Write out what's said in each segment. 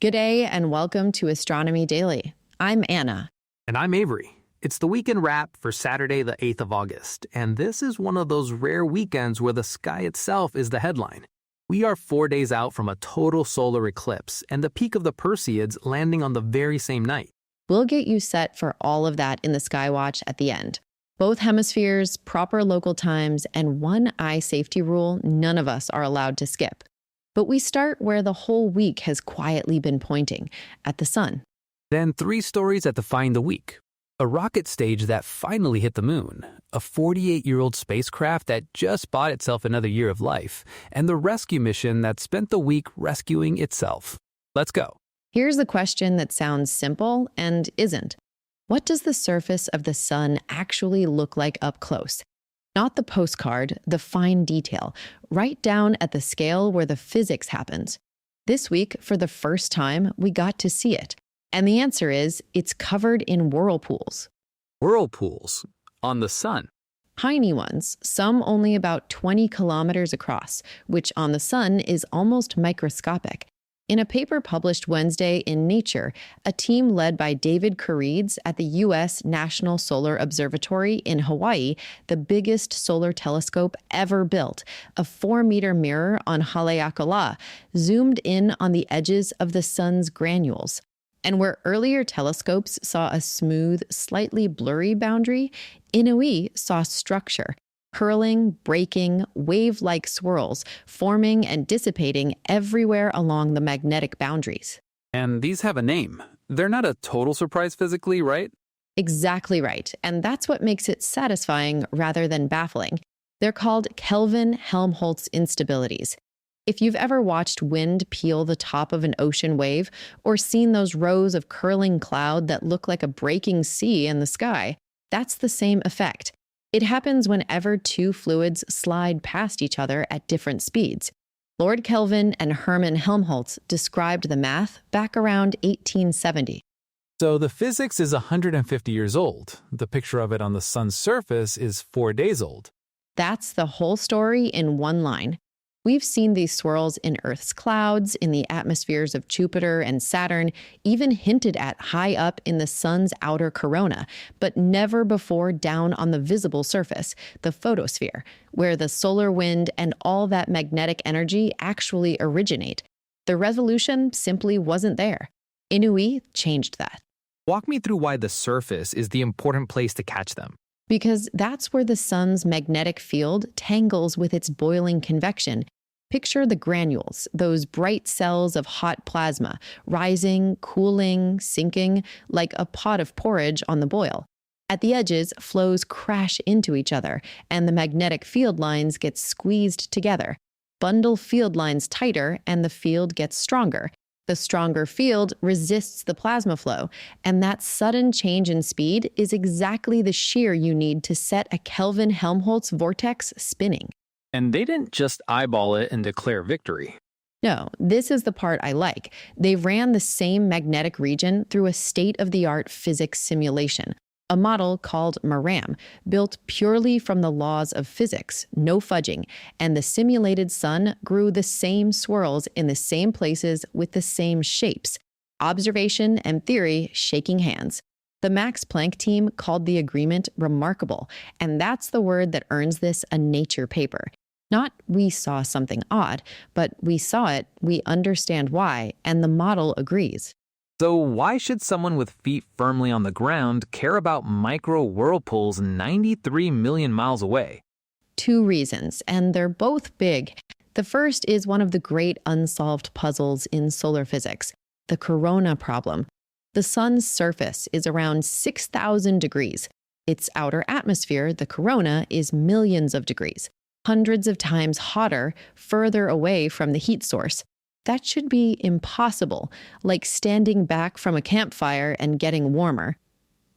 G'day and welcome to Astronomy Daily. I'm Anna. And I'm Avery. It's the weekend wrap for Saturday, the 8th of August, and this is one of those rare weekends where the sky itself is the headline. We are 4 days out from a total solar eclipse and the peak of the Perseids landing on the very same night. We'll get you set for all of that in the Skywatch at the end. Both hemispheres, proper local times, and one eye safety rule none of us are allowed to skip. But we start where the whole week has quietly been pointing, at the sun. Then 3 stories that define the week. A rocket stage that finally hit the moon, a 48-year-old spacecraft that just bought itself another year of life, and the rescue mission that spent the week rescuing itself. Let's go. Here's the question that sounds simple and isn't. What does the surface of the sun actually look like up close? Not the postcard, the fine detail, right down at the scale where the physics happens. This week, for the first time, we got to see it. And the answer is, it's covered in whirlpools. Whirlpools? On the sun? Tiny ones, some only about 20 kilometers across, which on the sun is almost microscopic. In a paper published Wednesday in Nature, a team led by David Kuridze at the U.S. National Solar Observatory in Hawaii, the biggest solar telescope ever built, a 4-meter mirror on Haleakala, zoomed in on the edges of the sun's granules. And where earlier telescopes saw a smooth, slightly blurry boundary, Inouye saw structure. Curling, breaking, wave-like swirls, forming and dissipating everywhere along the magnetic boundaries. And these have a name. They're not a total surprise physically, right? Exactly right. And that's what makes it satisfying rather than baffling. They're called Kelvin-Helmholtz instabilities. If you've ever watched wind peel the top of an ocean wave or seen those rows of curling cloud that look like a breaking sea in the sky, that's the same effect. It happens whenever 2 fluids slide past each other at different speeds. Lord Kelvin and Hermann Helmholtz described the math back around 1870. So the physics is 150 years old. The picture of it on the sun's surface is 4 days old. That's the whole story in one line. We've seen these swirls in Earth's clouds, in the atmospheres of Jupiter and Saturn, even hinted at high up in the sun's outer corona, but never before down on the visible surface, the photosphere, where the solar wind and all that magnetic energy actually originate. The resolution simply wasn't there. Inouye changed that. Walk me through why the surface is the important place to catch them. Because that's where the sun's magnetic field tangles with its boiling convection. Picture the granules, those bright cells of hot plasma, rising, cooling, sinking, like a pot of porridge on the boil. At the edges, flows crash into each other, and the magnetic field lines get squeezed together. Bundle field lines tighter, and the field gets stronger. The stronger field resists the plasma flow, and that sudden change in speed is exactly the shear you need to set a Kelvin-Helmholtz vortex spinning. And they didn't just eyeball it and declare victory. No, this is the part I like. They ran the same magnetic region through a state-of-the-art physics simulation, a model called MARAM, built purely from the laws of physics, no fudging, and the simulated sun grew the same swirls in the same places with the same shapes. Observation and theory shaking hands. The Max Planck team called the agreement remarkable, and that's the word that earns this a Nature paper. Not we saw something odd, but we saw it, we understand why, and the model agrees. So why should someone with feet firmly on the ground care about micro whirlpools 93 million miles away? 2 reasons, and they're both big. The first is one of the great unsolved puzzles in solar physics, the corona problem. The sun's surface is around 6,000 degrees. Its outer atmosphere, the corona, is millions of degrees, hundreds of times hotter, further away from the heat source. That should be impossible, like standing back from a campfire and getting warmer.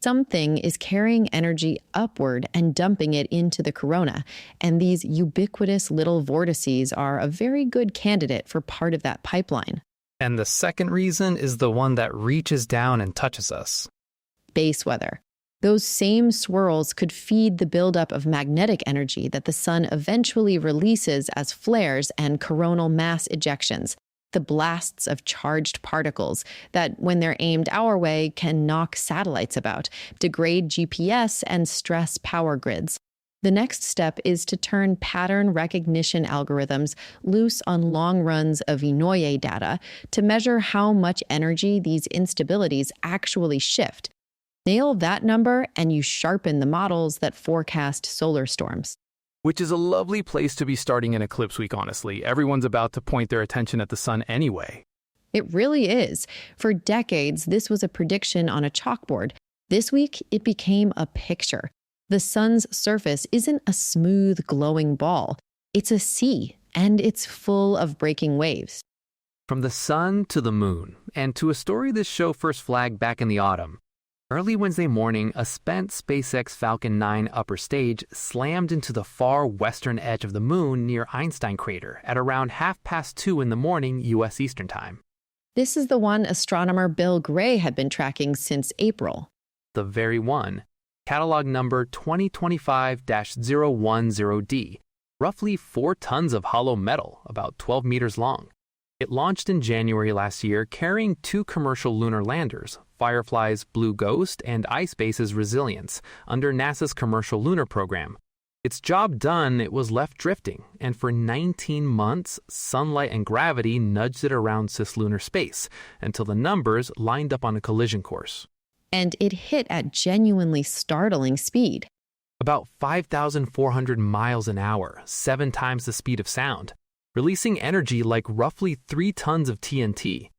Something is carrying energy upward and dumping it into the corona, and these ubiquitous little vortices are a very good candidate for part of that pipeline. And the second reason is the one that reaches down and touches us. Base weather. Those same swirls could feed the buildup of magnetic energy that the sun eventually releases as flares and coronal mass ejections. The blasts of charged particles that, when they're aimed our way, can knock satellites about, degrade GPS, and stress power grids. The next step is to turn pattern recognition algorithms loose on long runs of Inouye data to measure how much energy these instabilities actually shift. Nail that number and you sharpen the models that forecast solar storms. Which is a lovely place to be starting an eclipse week, honestly. Everyone's about to point their attention at the sun anyway. It really is. For decades, this was a prediction on a chalkboard. This week, it became a picture. The sun's surface isn't a smooth, glowing ball. It's a sea, and it's full of breaking waves. From the sun to the moon, and to a story this show first flagged back in the autumn. Early Wednesday morning, a spent SpaceX Falcon 9 upper stage slammed into the far western edge of the moon near Einstein Crater at around 2:30 in the morning U.S. Eastern Time. This is the one astronomer Bill Gray had been tracking since April. The very one. Catalog number 2025-010D, roughly 4 tons of hollow metal, about 12 meters long. It launched in January last year carrying 2 commercial lunar landers, Firefly's Blue Ghost and iSpace's Resilience, under NASA's commercial lunar program. Its job done, it was left drifting, and for 19 months, sunlight and gravity nudged it around cislunar space until the numbers lined up on a collision course. And it hit at genuinely startling speed. About 5,400 miles an hour, 7 times the speed of sound, releasing energy like roughly 3 tons of TNT.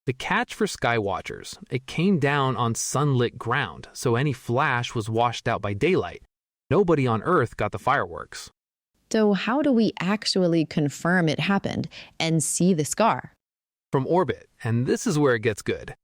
The catch for Skywatchers, it came down on sunlit ground, so any flash was washed out by daylight. Nobody on Earth got the fireworks. So how do we actually confirm it happened and see the scar? From orbit, and this is where it gets good.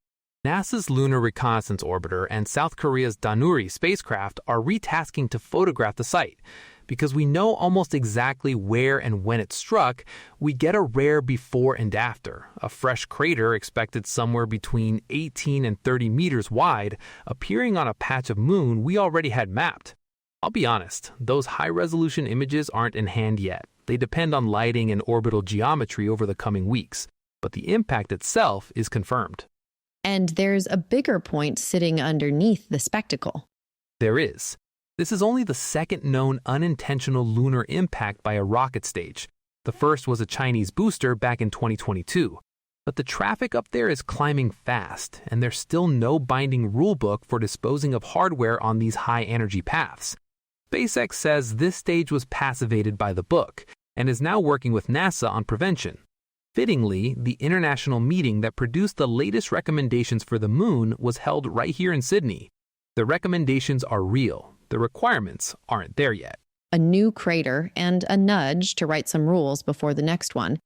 NASA's Lunar Reconnaissance Orbiter and South Korea's Danuri spacecraft are retasking to photograph the site. Because we know almost exactly where and when it struck, we get a rare before and after, a fresh crater expected somewhere between 18 and 30 meters wide, appearing on a patch of moon we already had mapped. I'll be honest, those high-resolution images aren't in hand yet. They depend on lighting and orbital geometry over the coming weeks, but the impact itself is confirmed. And there's a bigger point sitting underneath the spectacle. There is. This is only the second known unintentional lunar impact by a rocket stage. The first was a Chinese booster back in 2022. But the traffic up there is climbing fast, and there's still no binding rulebook for disposing of hardware on these high-energy paths. SpaceX says this stage was passivated by the book, and is now working with NASA on prevention. Fittingly, the international meeting that produced the latest recommendations for the moon was held right here in Sydney. The recommendations are real. The requirements aren't there yet. A new crater and a nudge to write some rules before the next one.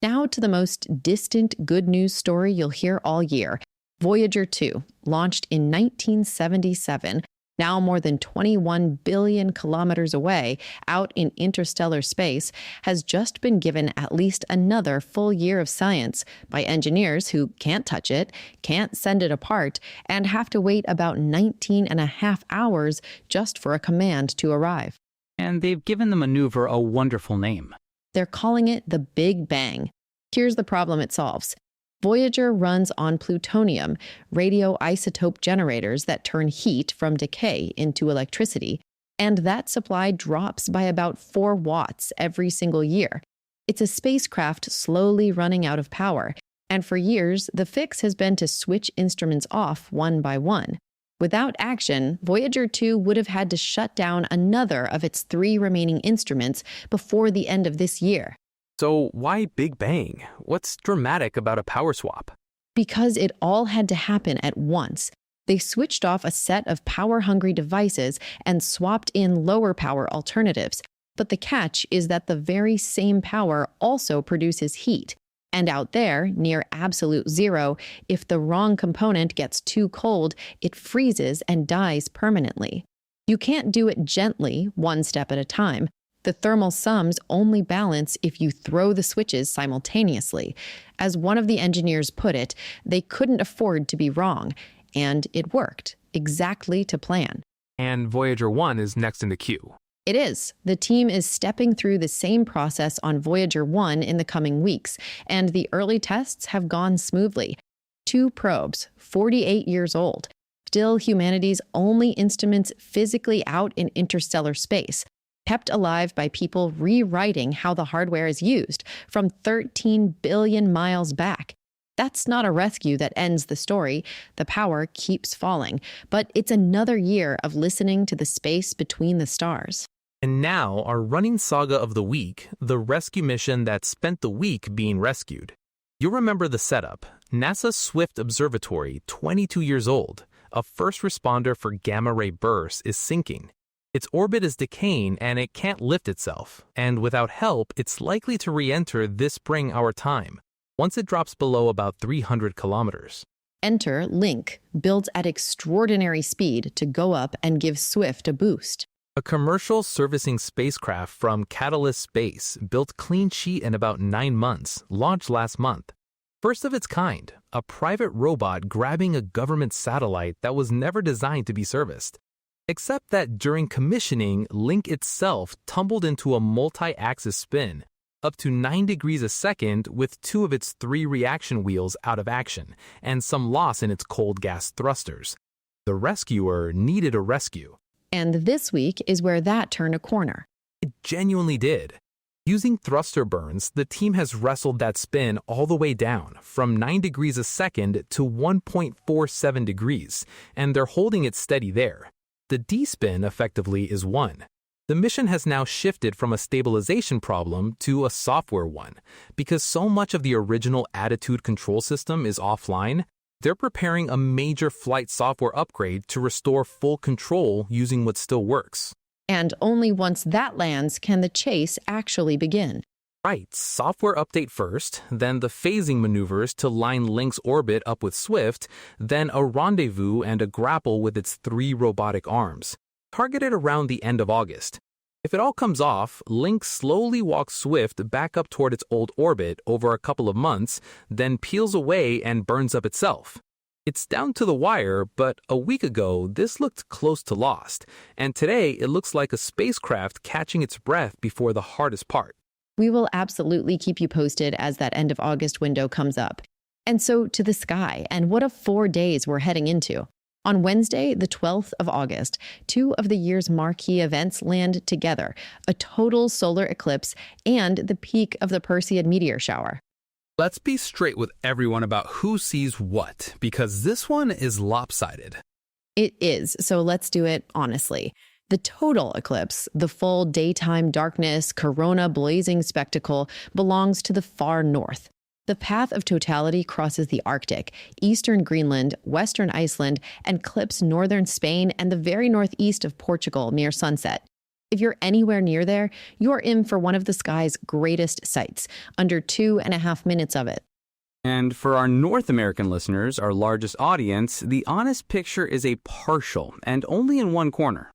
Now to the most distant good news story you'll hear all year. Voyager 2, launched in 1977, now more than 21 billion kilometers away, out in interstellar space, has just been given at least another full year of science by engineers who can't touch it, can't send it apart, and have to wait about 19 and a half hours just for a command to arrive. And they've given the maneuver a wonderful name. They're calling it the Big Bang. Here's the problem it solves. Voyager runs on plutonium, radioisotope generators that turn heat from decay into electricity, and that supply drops by about 4 watts every single year. It's a spacecraft slowly running out of power, and for years, the fix has been to switch instruments off one by one. Without action, Voyager 2 would have had to shut down another of its 3 remaining instruments before the end of this year. So why Big Bang? What's dramatic about a power swap? Because it all had to happen at once. They switched off a set of power-hungry devices and swapped in lower-power alternatives. But the catch is that the very same power also produces heat. And out there, near absolute zero, if the wrong component gets too cold, it freezes and dies permanently. You can't do it gently, one step at a time. The thermal sums only balance if you throw the switches simultaneously. As one of the engineers put it, they couldn't afford to be wrong. And it worked, exactly to plan. And Voyager 1 is next in the queue. It is. The team is stepping through the same process on Voyager 1 in the coming weeks, and the early tests have gone smoothly. 2 probes, 48 years old, still humanity's only instruments physically out in interstellar space, kept alive by people rewriting how the hardware is used from 13 billion miles back. That's not a rescue that ends the story. The power keeps falling, but it's another year of listening to the space between the stars. And now, our running saga of the week, the rescue mission that spent the week being rescued. You'll remember the setup. NASA's Swift Observatory, 22 years old, a first responder for gamma-ray bursts, is sinking. Its orbit is decaying and it can't lift itself, and without help, it's likely to re-enter this spring our time, once it drops below about 300 kilometers. Enter Link, built at extraordinary speed to go up and give Swift a boost. A commercial servicing spacecraft from Catalyst Space, built clean sheet in about 9 months, launched last month. First of its kind, a private robot grabbing a government satellite that was never designed to be serviced. Except that during commissioning, Link itself tumbled into a multi-axis spin, up to 9 degrees a second with 2 of its 3 reaction wheels out of action, and some loss in its cold gas thrusters. The rescuer needed a rescue. And this week is where that turned a corner. It genuinely did. Using thruster burns, the team has wrestled that spin all the way down, from 9 degrees a second to 1.47 degrees, and they're holding it steady there. The D-spin, effectively, is 1. The mission has now shifted from a stabilisation problem to a software one. Because so much of the original attitude control system is offline, they're preparing a major flight software upgrade to restore full control using what still works. And only once that lands can the chase actually begin. Right, software update first, then the phasing maneuvers to line Link's orbit up with Swift, then a rendezvous and a grapple with its 3 robotic arms, targeted around the end of August. If it all comes off, Link slowly walks Swift back up toward its old orbit over a couple of months, then peels away and burns up itself. It's down to the wire, but a week ago this looked close to lost, and today it looks like a spacecraft catching its breath before the hardest part. We will absolutely keep you posted as that end of August window comes up. And so to the sky, and what a 4 days we're heading into. On Wednesday, the 12th of August, 2 of the year's marquee events land together, a total solar eclipse and the peak of the Perseid meteor shower. Let's be straight with everyone about who sees what, because this one is lopsided. It is, so let's do it honestly. The total eclipse, the full daytime darkness, corona blazing spectacle, belongs to the far north. The path of totality crosses the Arctic, eastern Greenland, western Iceland, and clips northern Spain and the very northeast of Portugal near sunset. If you're anywhere near there, you're in for one of the sky's greatest sights, under 2.5 minutes of it. And for our North American listeners, our largest audience, the honest picture is a partial and only in one corner.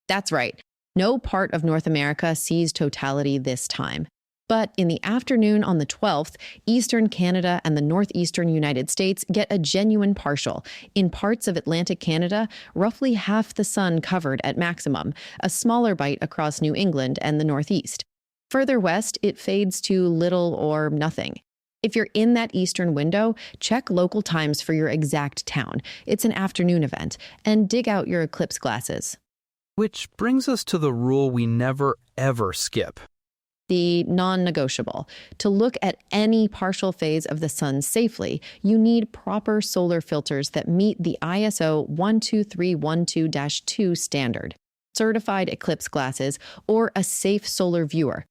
That's right. No part of North America sees totality this time. But in the afternoon on the 12th, eastern Canada and the northeastern United States get a genuine partial. In parts of Atlantic Canada, roughly half the sun covered at maximum, a smaller bite across New England and the northeast. Further west, it fades to little or nothing. If you're in that eastern window, check local times for your exact town. It's an afternoon event, and dig out your eclipse glasses. Which brings us to the rule we never, ever skip. The non-negotiable. To look at any partial phase of the sun safely, you need proper solar filters that meet the ISO 12312-2 standard, certified eclipse glasses, or a safe solar viewer.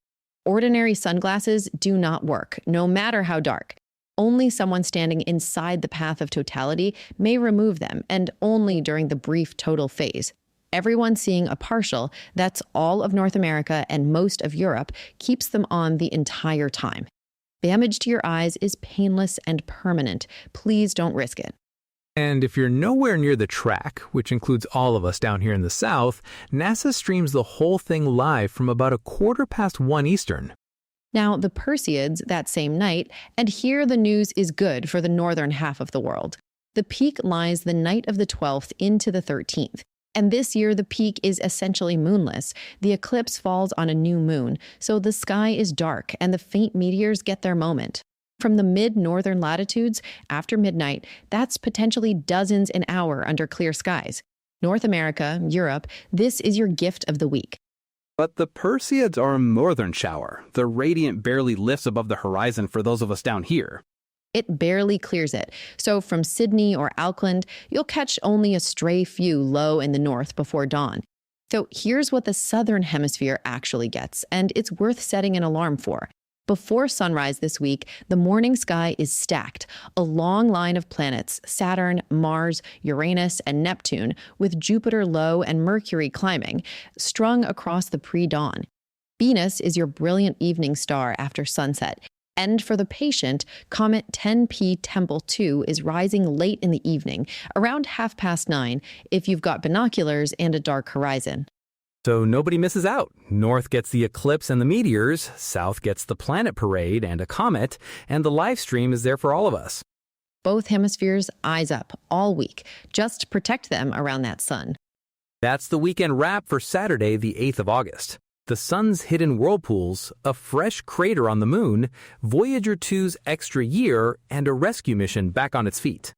Ordinary sunglasses do not work, no matter how dark. Only someone standing inside the path of totality may remove them, and only during the brief total phase. Everyone seeing a partial, that's all of North America and most of Europe, keeps them on the entire time. Damage to your eyes is painless and permanent. Please don't risk it. And if you're nowhere near the track, which includes all of us down here in the South, NASA streams the whole thing live from about 1:15 Eastern. Now, the Perseids that same night, and here the news is good for the northern half of the world. The peak lies the night of the 12th into the 13th. And this year, the peak is essentially moonless. The eclipse falls on a new moon, so the sky is dark and the faint meteors get their moment. From the mid-northern latitudes, after midnight, that's potentially dozens an hour under clear skies. North America, Europe, this is your gift of the week. But the Perseids are a northern shower. The radiant barely lifts above the horizon for those of us down here. It barely clears it. So from Sydney or Auckland, you'll catch only a stray few low in the north before dawn. So here's what the southern hemisphere actually gets, and it's worth setting an alarm for. Before sunrise this week, the morning sky is stacked, a long line of planets, Saturn, Mars, Uranus, and Neptune, with Jupiter low and Mercury climbing, strung across the pre-dawn. Venus is your brilliant evening star after sunset. And for the patient, comet 10P Tempel 2 is rising late in the evening, around 9:30, if you've got binoculars and a dark horizon. So nobody misses out. North gets the eclipse and the meteors, South gets the planet parade and a comet, and the live stream is there for all of us. Both hemispheres eyes up all week. Just protect them around that sun. That's the weekend wrap for Saturday, the 8th of August. The sun's hidden whirlpools, a fresh crater on the moon, Voyager 2's extra year, and a rescue mission back on its feet.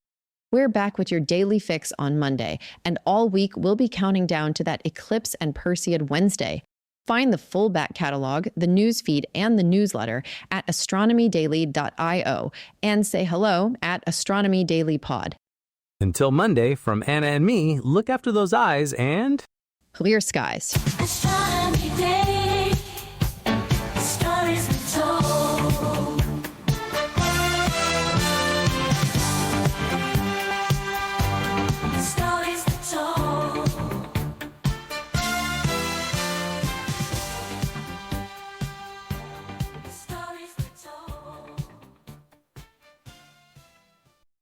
We're back with your daily fix on Monday, and all week we'll be counting down to that eclipse and Perseid Wednesday. Find the full back catalog, the news feed, and the newsletter at astronomydaily.io and say hello at Astronomy Daily Pod. Until Monday, from Anna and me, look after those eyes and Clear skies. Astronomy Daily.